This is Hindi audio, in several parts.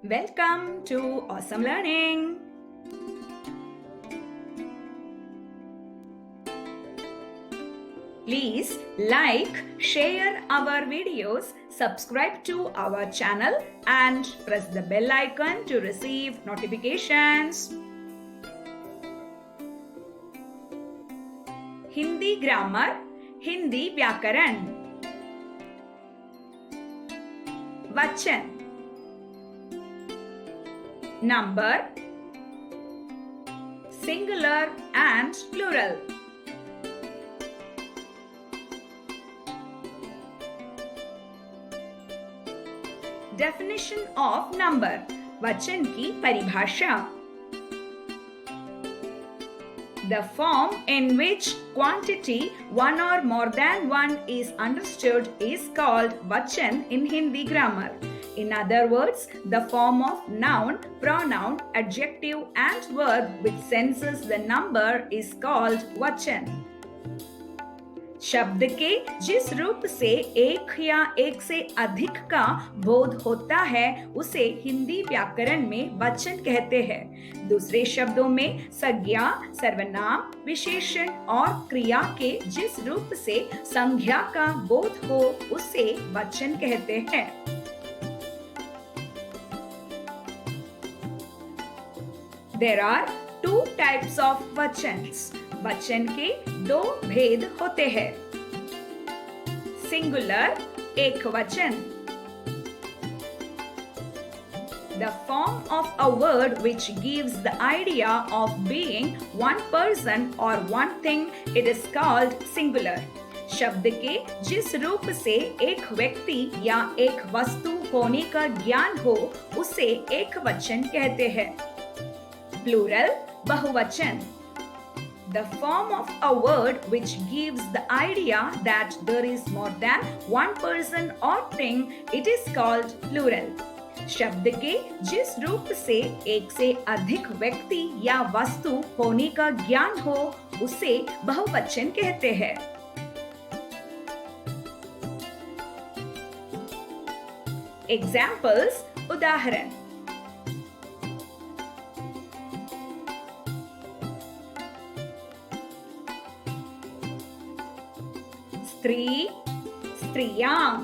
Welcome to Awesome Learning. Please like, share our videos, subscribe to our channel and press the bell icon to receive notifications. Hindi grammar, Hindi व्याकरण, वचन, number, singular and plural. Definition of number, वचन की परिभाषा. The form in which quantity one or more than one is understood is called vachan in Hindi grammar. In other words, the form of noun, pronoun, adjective and verb which senses the number is called vachan. शब्द के जिस रूप से एक या एक से अधिक का बोध होता है उसे हिंदी व्याकरण में वचन कहते हैं. दूसरे शब्दों में संज्ञा, सर्वनाम, विशेषण और क्रिया के जिस रूप से संज्ञा का बोध हो उसे वचन कहते हैं. There are two types of vachans. वचन के दो भेद होते हैं. सिंगुलर, एक वचन. The form of a word which gives the idea of being one person or one thing, it is called singular. शब्द के जिस रूप से एक व्यक्ति या एक वस्तु होने का ज्ञान हो उसे एक वचन कहते हैं. प्लूरल, बहुवचन. The form of a word which gives the idea that there is more than one person or thing, it is called plural. शब्द के जिस रूप से एक से अधिक व्यक्ति या वस्तु होने का ज्ञान हो उसे बहुवचन कहते हैं. Examples, उदाहरण. स्त्री, स्त्रियां.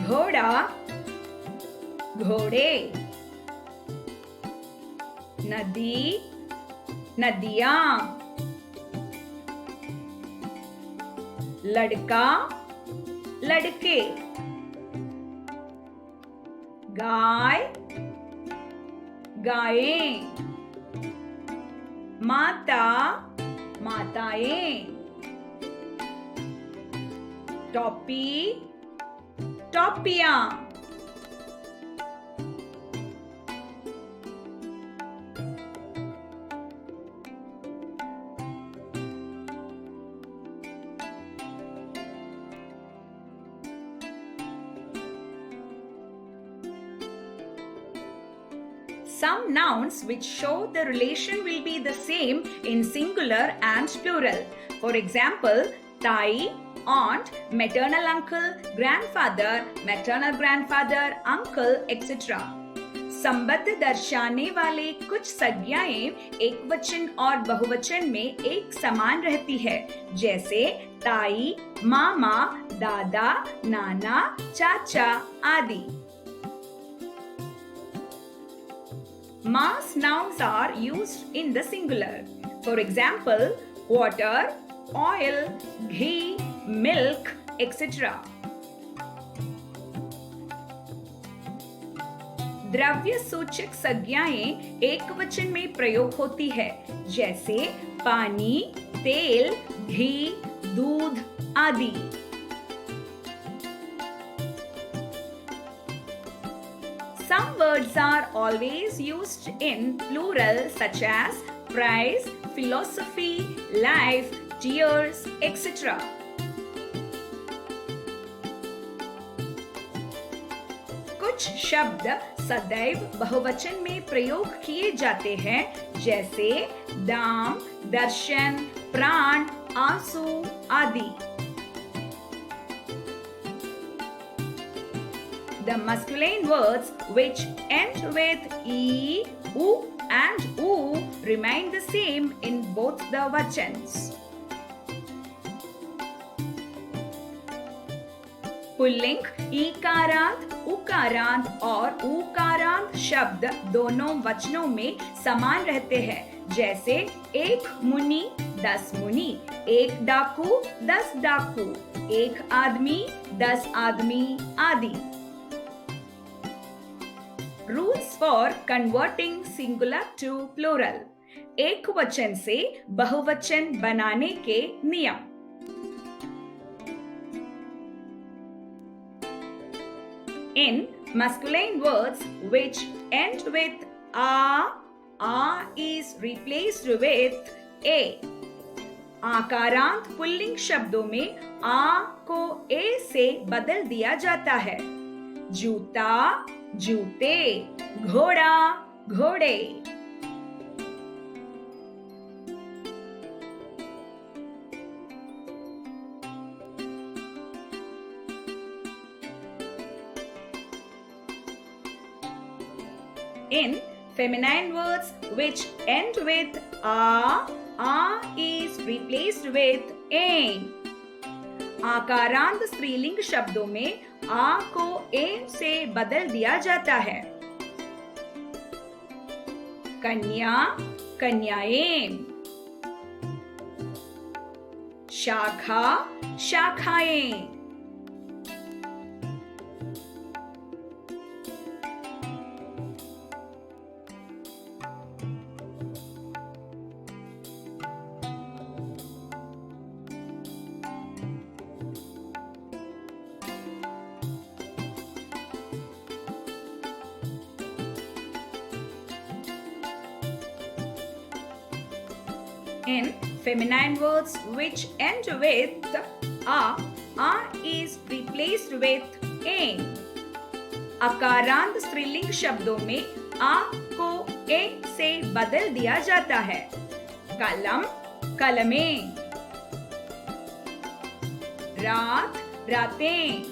घोड़ा, घोड़े. नदी, नदियां. लड़का, लड़के. गाय, गायें. माता, माताएं. टोपी, टोपियां. Some nouns which show the relation will be the same in singular and plural. For example, tai, aunt, maternal uncle, grandfather, maternal grandfather, uncle, etc. संबंध दर्शाने वाले कुछ संज्ञाएं एक वचन और बहुवचन में एक समान रहती है, जैसे ताई, मामा, दादा, नाना, चाचा आदि. Mass nouns are used in the singular. For example, water, oil, ghee, milk, etc. द्रव्य सूचक संज्ञाएं एक वचन में प्रयोग होती है, जैसे पानी, तेल, घी, दूध आदि. Some words are always used in plural such as price, philosophy, life, tears, etc. कुछ शब्द सदैव बहुवचन में प्रयोग किए जाते हैं, जैसे दाम, दर्शन, प्राण, आंसू आदि. The masculine words which end with e, u and u remain the same in both the vachans. पुल्लिंग ईकारांत, उकारांत और ऊकारांत शब्द दोनों वचनों में समान रहते हैं, जैसे एक मुनि 10 मुनि, एक डाकू 10 डाकू, एक आदमी 10 आदमी आदि. Rules for converting singular to plural. एक वचन से बहुवचन बनाने के नियम. In masculine words which end with a is replaced with a. आकारांत पुल्लिंग शब्दों में आ को ए से बदल दिया जाता है. जूता जूते, घोड़ा घोड़े. In feminine words which end with a is replaced with ain. आकारांत स्त्रीलिंग शब्दों में आ को एन से बदल दिया जाता है. कन्या कन्याएं, शाखा शाखाएं. In feminine words which end with a is replaced with ain. अकारांत स्त्रीलिंग शब्दों में आ को ए से बदल दिया जाता है. कलम कलमें, रात रातें.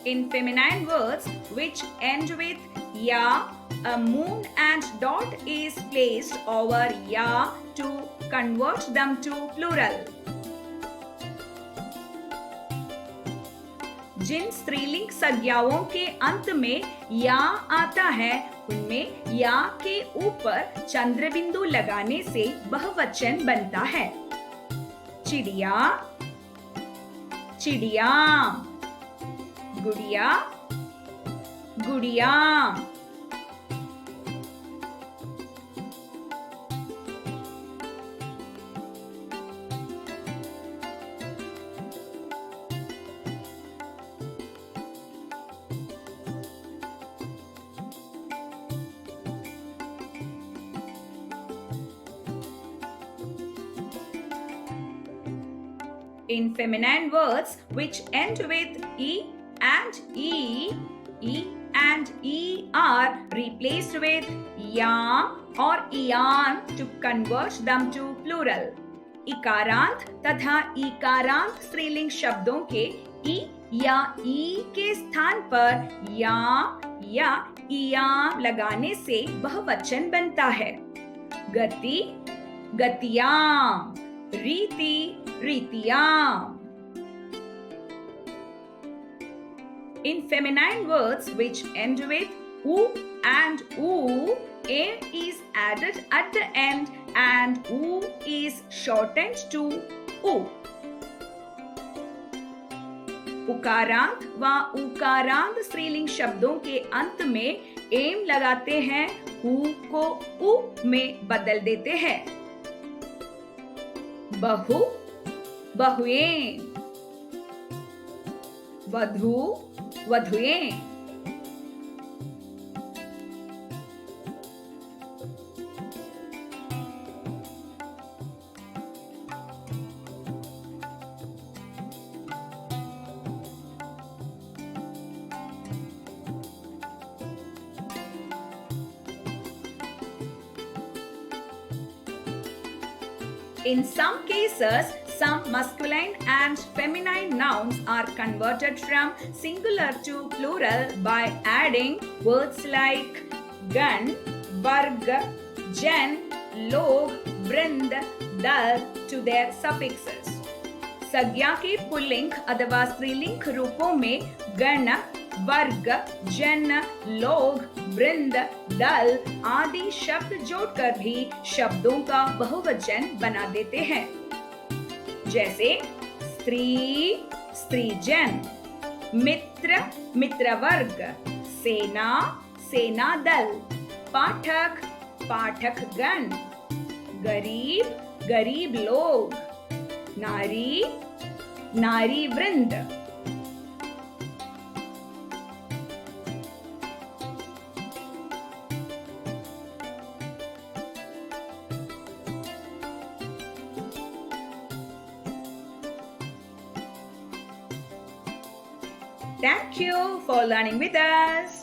In feminine words which end with ya, a moon and dot is placed over ya to convert them to plural. जिन स्त्रीलिंग संज्ञाओं के अंत में या आता है, उनमें या के ऊपर चंद्र बिंदु लगाने से बहुवचन बनता है. चिड़िया चिड़िया, गुड़िया गुड़िया. In feminine words which end with e and e and e are replaced with ya or ian to convert them to plural. इकारांत तथा इकारांत स्त्रीलिंग शब्दों के ई या ई के स्थान पर या इया लगाने से बहुवचन बनता है. गति गतियां, रीति रीतियां. In feminine words which end with u and u, a is added at the end and u is shortened to u. उकारांत व उकारांत स्त्रीलिंग शब्दों के अंत में एम लगाते हैं, उ को उ में बदल देते हैं. बहु बहुएं, वधू वधुएं. In some cases, some masculine and feminine nouns are converted from singular to plural by adding words like gun, varg, jan, log, vrind, dal to their suffixes. संज्ञा के पुल्लिंग अथवा स्त्रीलिंग रूपों में गण, वर्ग, जन, लोग, वृंद, दल आदि शब्द जोड़कर भी शब्दों का बहुवचन बना देते हैं। जैसे स्त्री, स्त्रीजन, मित्र, मित्रवर्ग, सेना, सेना दल, पाठक, पाठकगण, गरीब, गरीब लोग, नारी, नारी वृंद। Thank you for learning with us.